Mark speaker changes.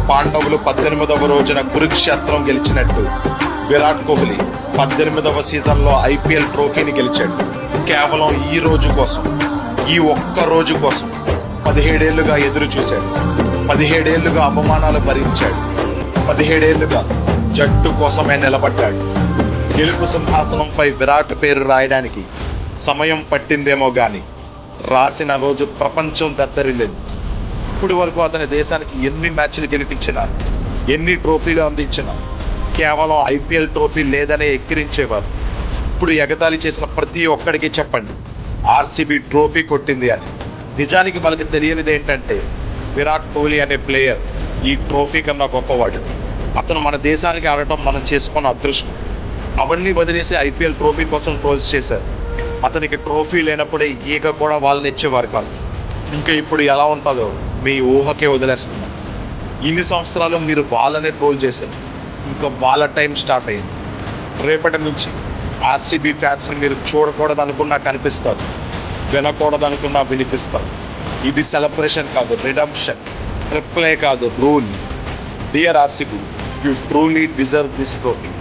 Speaker 1: పాండవులు 18వ రోజున కురుక్షేత్రం గెలిచినట్టు విరాట్ కోహ్లీ 18వ సీజన్లో ఐపీఎల్ ట్రోఫీని గెలిచాడు. కేవలం ఈ రోజు కోసం, ఈ ఒక్క రోజు కోసం 17 ఏళ్లుగా ఎదురు చూశాడు. 17 ఏళ్లుగా అవమానాలు భరించాడు. 17 ఏళ్లుగా జట్టు కోసమే నిలబడ్డాడు. గెలుపు సింహాసనంపై విరాట్ పేరు రాయడానికి సమయం పట్టిందేమో గాని రాసిన రోజు ప్రపంచం దద్దరిల్లింది. ఇప్పటి వరకు అతని దేశానికి ఎన్ని మ్యాచ్లు గెలిపించినా, ఎన్ని ట్రోఫీలు అందించినా కేవలం ఐపీఎల్ ట్రోఫీ లేదనే ఎక్కిరించేవారు. ఇప్పుడు ఎగతాళి చేసిన ప్రతి ఒక్కడికి చెప్పండి, ఆర్సీబీ ట్రోఫీ కొట్టింది అని. నిజానికి మనకి తెలియనిది ఏంటంటే, విరాట్ కోహ్లీ అనే ప్లేయర్ ఈ ట్రోఫీ కన్నా గొప్పవాడు. అతను మన దేశానికి ఆడటం మనం చేసుకున్న అదృష్టం. అవన్నీ వదిలేసి ఐపీఎల్ ట్రోఫీ కోసం ట్రోల్స్ చేశారు. అతనికి ట్రోఫీ లేనప్పుడే ఈగ కూడా వాళ్ళని ఇచ్చేవారు కాదు. ఇంకా ఇప్పుడు ఎలా ఉంటుందో మీ ఊహకే వదిలేస్తున్నాం. ఇన్ని సంవత్సరాలు మీరు వాళ్ళనే ట్రోల్ చేశారు. ఇంకా వాళ్ళ టైం స్టార్ట్ అయ్యింది. రేపటి నుంచి ఆర్సీబీ ఫ్యాన్స్ని మీరు చూడకూడదనుకున్నా కనిపిస్తారు, వినకూడదనుకున్నా వినిపిస్తారు. ఇది సెలబ్రేషన్ కాదు, రిడమ్షన్. రిప్లై కాదు, rule. Dear RCB, you truly deserve this trophy.